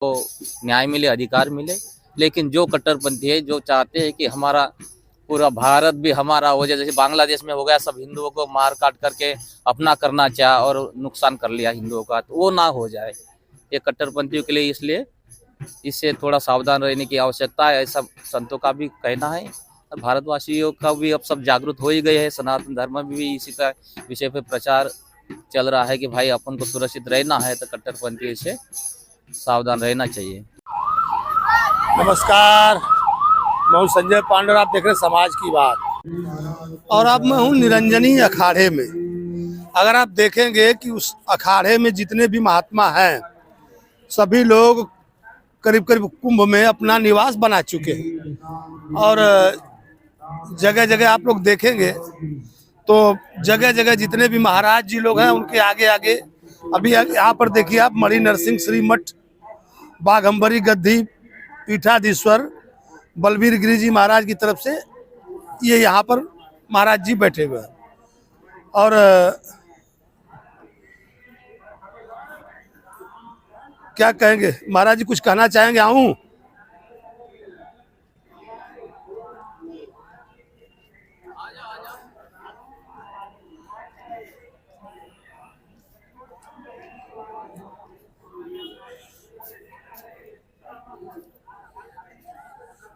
को न्याय मिले, अधिकार मिले। लेकिन जो कट्टरपंथी है, जो चाहते हैं कि हमारा पूरा भारत भी हमारा हो जाए, जैसे बांग्लादेश में हो गया, सब हिंदुओं को मार काट करके अपना करना चाहा और नुकसान कर लिया हिंदुओं का, तो वो ना हो जाए। ये कट्टरपंथियों के लिए इसलिए इससे थोड़ा सावधान रहने की आवश्यकता है, ऐसा संतों का भी कहना है। और भारतवासियों का भी अब सब जागरूक हो ही गए हैं। सनातन धर्म में भी इसी का विषय पे प्रचार चल रहा है कि भाई अपन को सुरक्षित रहना है, तो कट्टरपंथियों से सावधान रहना चाहिए। नमस्कार, मैं हूं संजय पांडे, आप देख रहे हैं समाज की बात। और अब मैं हूं निरंजनी अखाड़े में। अगर आप देखेंगे कि उस अखाड़े में जितने भी महात्मा हैं, सभी लोग करीब करीब कुंभ में अपना निवास बना चुके हैं। और जगह जगह आप लोग देखेंगे तो जगह जगह जितने भी महाराज जी लोग हैं, उनके आगे आगे अभी यहाँ पर देखिए आप, मणि नरसिंह श्री मठ, बाघम्बरी गद्दी पीठाधीश्वर बलबीर गिरी जी महाराज की तरफ से ये यहाँ पर महाराज जी बैठे हुए हैं। और क्या कहेंगे महाराज जी, कुछ कहना चाहेंगे? आऊं?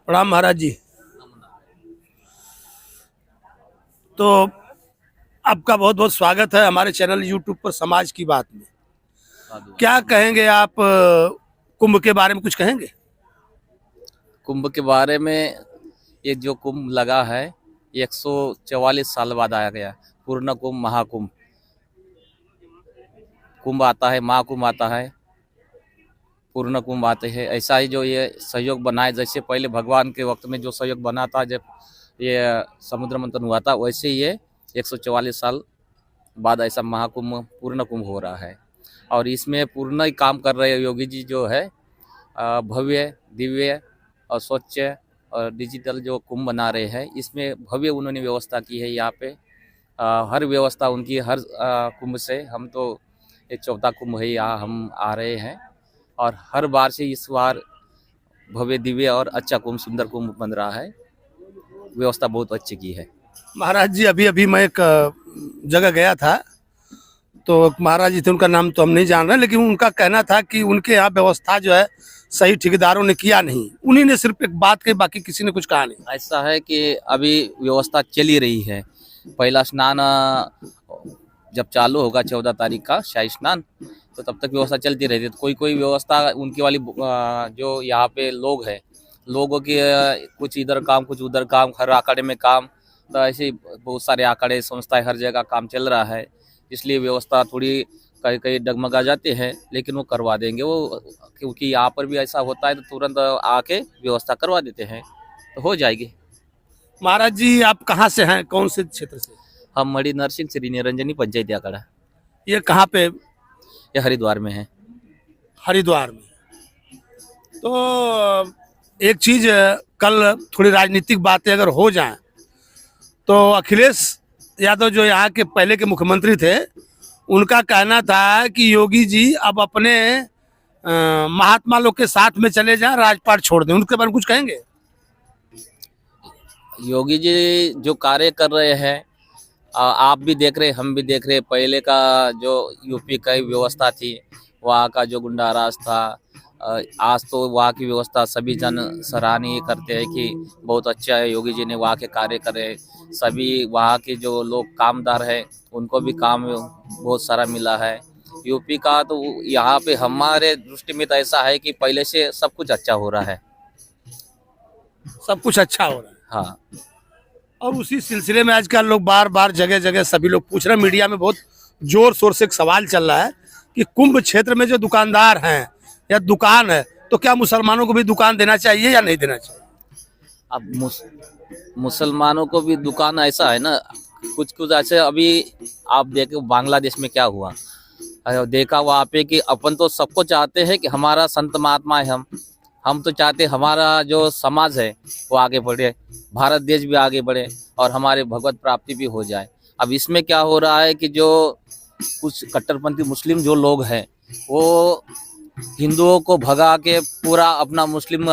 प्रणाम महाराज जी। तो आपका बहुत बहुत स्वागत है हमारे चैनल यूट्यूब पर समाज की बात में। क्या कहेंगे आप, कुंभ के बारे में कुछ कहेंगे? कुंभ के बारे में, ये जो कुंभ लगा है 144 साल बाद आया गया। पूर्ण कुंभ, महाकुंभ, कुंभ आता है, महाकुंभ आता है, पूर्ण कुंभ आते हैं। ऐसा ही जो ये सहयोग बना है, जैसे पहले भगवान के वक्त में जो सहयोग बना था जब ये समुद्र मंथन हुआ था, वैसे ही ये 144 साल बाद ऐसा महाकुंभ, पूर्ण कुंभ हो रहा है। और इसमें पूर्ण ही काम कर रहे योगी जी जो है, भव्य, दिव्य और स्वच्छ और डिजिटल जो कुंभ बना रहे हैं, इसमें भव्य उन्होंने व्यवस्था की है। यहाँ पे हर व्यवस्था उनकी, हर कुंभ से हम तो ये चौथा कुंभ है, यहाँ हम आ रहे हैं। और हर बार से इस बार भव्य, दिव्य और अच्छा कुंभ, सुंदर कुंभ बन रहा है। व्यवस्था बहुत अच्छी की है। महाराज जी, अभी अभी मैं एक जगह गया था, तो महाराज जी थे, उनका नाम तो हम नहीं जान रहे, लेकिन उनका कहना था कि उनके यहाँ व्यवस्था जो है सही ठेकेदारों ने किया नहीं। उन्हीं ने सिर्फ एक बात कही, बाकी किसी ने कुछ कहा नहीं। ऐसा है कि अभी व्यवस्था चल ही रही है। पहला स्नान जब चालू होगा 14 तारीख का शाही स्नान, तो तब तक व्यवस्था चलती रहती है। तो कोई कोई व्यवस्था उनकी वाली जो यहाँ पे लोग हैं, लोगों की कुछ इधर काम, कुछ उधर काम, हर आंकड़े में काम, तो ऐसे बहुत सारे आंकड़े, संस्थाएं, हर जगह काम चल रहा है। इसलिए व्यवस्था थोड़ी कहीं कहीं डगमगा जाते हैं, लेकिन वो करवा देंगे वो, क्योंकि यहाँ पर भी ऐसा होता है तो तुरंत आके व्यवस्था करवा देते हैं, तो हो जाएगी। महाराज जी, आप कहाँ से हैं, कौन से क्षेत्र से? हम मणि नरसिंह श्री निरंजनी पंचायत आंकड़ा, ये कहाँ पे? ये हरिद्वार में है। हरिद्वार में। तो एक चीज, कल थोड़ी राजनीतिक बातें अगर हो जाएं, तो अखिलेश यादव जो यहाँ के पहले के मुख्यमंत्री थे, उनका कहना था कि योगी जी अब अपने महात्मा लोग के साथ में चले जाएं, राजपाट छोड़ दें। उनके बारे में कुछ कहेंगे? योगी जी जो कार्य कर रहे हैं, आप भी देख रहे, हम भी देख रहे। पहले का जो यूपी का व्यवस्था थी, वहाँ का जो गुंडा राज था, आज तो वहाँ की व्यवस्था सभी जन सराहनीय करते हैं कि बहुत अच्छा है, योगी जी ने वहाँ के कार्य करे। सभी वहाँ के जो लोग कामदार हैं, उनको भी काम बहुत सारा मिला है। यूपी का तो यहाँ पे हमारे दृष्टि में तो ऐसा है कि पहले से सब कुछ अच्छा हो रहा है। सब कुछ अच्छा हो रहा है। हाँ, और उसी सिलसिले में आजकल लोग बार बार जगह जगह सभी लोग पूछ रहे हैं, मीडिया में बहुत जोर शोर से एक सवाल चल रहा है कि कुंभ क्षेत्र में जो दुकानदार हैं या दुकान है, तो क्या मुसलमानों को भी दुकान देना चाहिए या नहीं देना चाहिए? अब मुसलमानों को भी दुकान, ऐसा है ना, कुछ कुछ ऐसे। अभी आप देखो बांग्लादेश में क्या हुआ, देखा वहाँ पे कि अपन तो सबको चाहते हैं कि हमारा संत महात्मा है, हम तो चाहते हमारा जो समाज है वो आगे बढ़े, भारत देश भी आगे बढ़े और हमारे भगवत प्राप्ति भी हो जाए। अब इसमें क्या हो रहा है कि जो कुछ कट्टरपंथी मुस्लिम जो लोग हैं, वो हिंदुओं को भगा के पूरा अपना मुस्लिम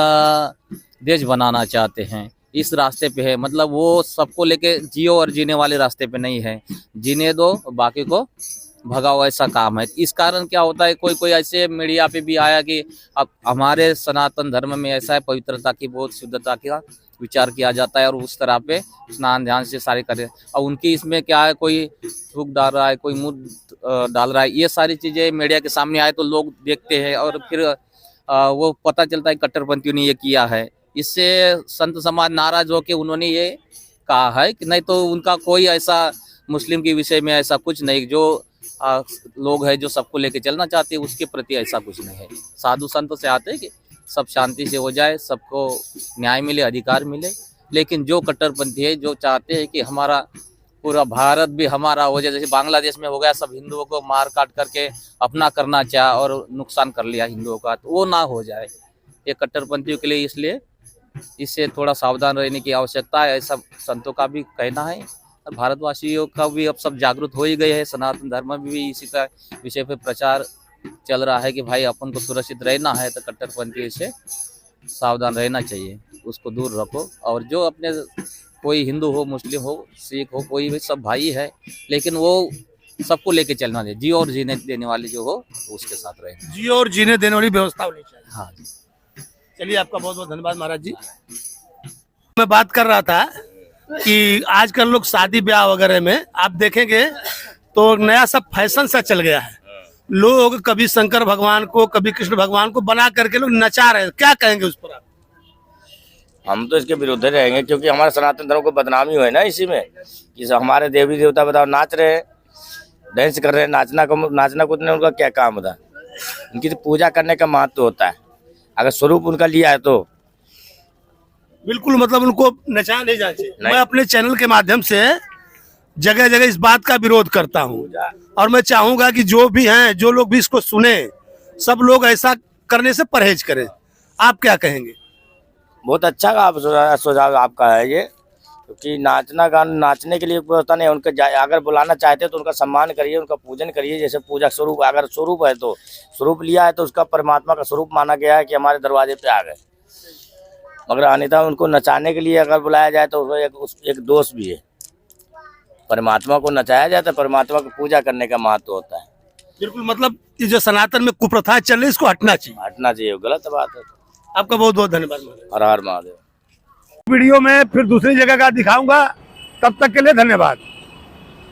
देश बनाना चाहते हैं। इस रास्ते पे है, मतलब वो सबको लेके जियो और जीने वाले रास्ते पे नहीं है। जीने दो, बाकी को भगाओ, ऐसा काम है। इस कारण क्या होता है, कोई कोई ऐसे मीडिया पे भी आया कि अब हमारे सनातन धर्म में ऐसा है, पवित्रता की, बहुत शुद्धता का विचार किया जाता है और उस तरह पे स्नान ध्यान से सारे करें। और उनकी इसमें क्या है, कोई थूक डाल रहा है, कोई मुंह डाल रहा है, ये सारी चीजें मीडिया के सामने आए तो लोग देखते हैं और फिर वो पता चलता है कट्टरपंथियों ने ये किया है। इससे संत समाज नाराज होकर उन्होंने ये कहा है कि नहीं तो उनका कोई ऐसा मुस्लिम के विषय में ऐसा कुछ नहीं, जो लोग हैं जो सबको लेके चलना चाहते हैं उसके प्रति ऐसा कुछ नहीं है। साधु संत से आते हैं कि सब शांति से हो जाए, सबको न्याय मिले, अधिकार मिले। लेकिन जो कट्टरपंथी है, जो चाहते हैं कि हमारा पूरा भारत भी हमारा हो जाए, जैसे बांग्लादेश में हो गया, सब हिंदुओं को मार काट करके अपना करना चाहा और नुकसान कर लिया हिंदुओं का, तो वो ना हो जाए। ये कट्टरपंथियों के लिए इसलिए इससे थोड़ा सावधान रहने की आवश्यकता है, ऐसा संतों का भी कहना है। और भारतवासियों का भी अब सब जागरूक हो ही गए हैं। सनातन धर्म में भी इसी का विषय पे प्रचार चल रहा है कि भाई अपन को सुरक्षित रहना है तो कट्टरपंथी से सावधान रहना चाहिए, उसको दूर रखो। और जो अपने कोई हिंदू हो, मुस्लिम हो, सिख हो, कोई भी सब भाई है, लेकिन वो सबको लेके चलना चाहिए। जियो और जीने देने वाले जो हो उसके साथ रहे। जियो और जीने देने वाली व्यवस्था होनी चाहिए। हाँ जी, चलिए, आपका बहुत बहुत धन्यवाद महाराज जी। मैं बात कर रहा था कि आजकल लोग शादी ब्याह वगैरह में आप देखेंगे तो नया सब फैशन सा चल गया है। लोग कभी शंकर भगवान को, कभी कृष्ण भगवान को बना करके लोग नचा रहे हैं। क्या कहेंगे उस पर आप? हम तो इसके विरुद्ध रहेंगे, क्योंकि हमारे सनातन धर्म को बदनामी हुई ना इसी में कि हमारे देवी देवता बताओ नाच रहे हैं, डांस कर रहे हैं। नाचना कूदना उनका क्या काम था? उनकी तो पूजा करने का महत्व होता है। अगर स्वरूप उनका लिया है तो बिल्कुल, मतलब उनको नचाया नहीं जाना चाहिए। मैं अपने चैनल के माध्यम से जगह जगह इस बात का विरोध करता हूँ और मैं चाहूंगा कि जो भी हैं, जो लोग भी इसको सुने, सब लोग ऐसा करने से परहेज करें। आप क्या कहेंगे? बहुत अच्छा सुझाव आपका है ये, क्योंकि नाचना गाना नाचने के लिए व्यवस्था नहीं है। उनका अगर बुलाना चाहते हैं तो उनका सम्मान करिए, उनका पूजन करिए। जैसे पूजा स्वरूप, अगर स्वरूप है तो स्वरूप लिया है तो उसका परमात्मा का स्वरूप माना गया है कि हमारे दरवाजे पे आ गए। मगर अन्यथा उनको नचाने के लिए अगर बुलाया जाए तो एक दोष भी है। परमात्मा को नचाया जाता है, परमात्मा की पूजा करने का महत्व होता है। बिल्कुल, मतलब ये जो सनातन में कुप्रथा चल रही है इसको हटना चाहिए। हटना चाहिए, गलत बात है। आपका बहुत बहुत धन्यवाद महाराज। हर हर महादेव। वीडियो में फिर दूसरी जगह का दिखाऊंगा, तब तक के लिए धन्यवाद।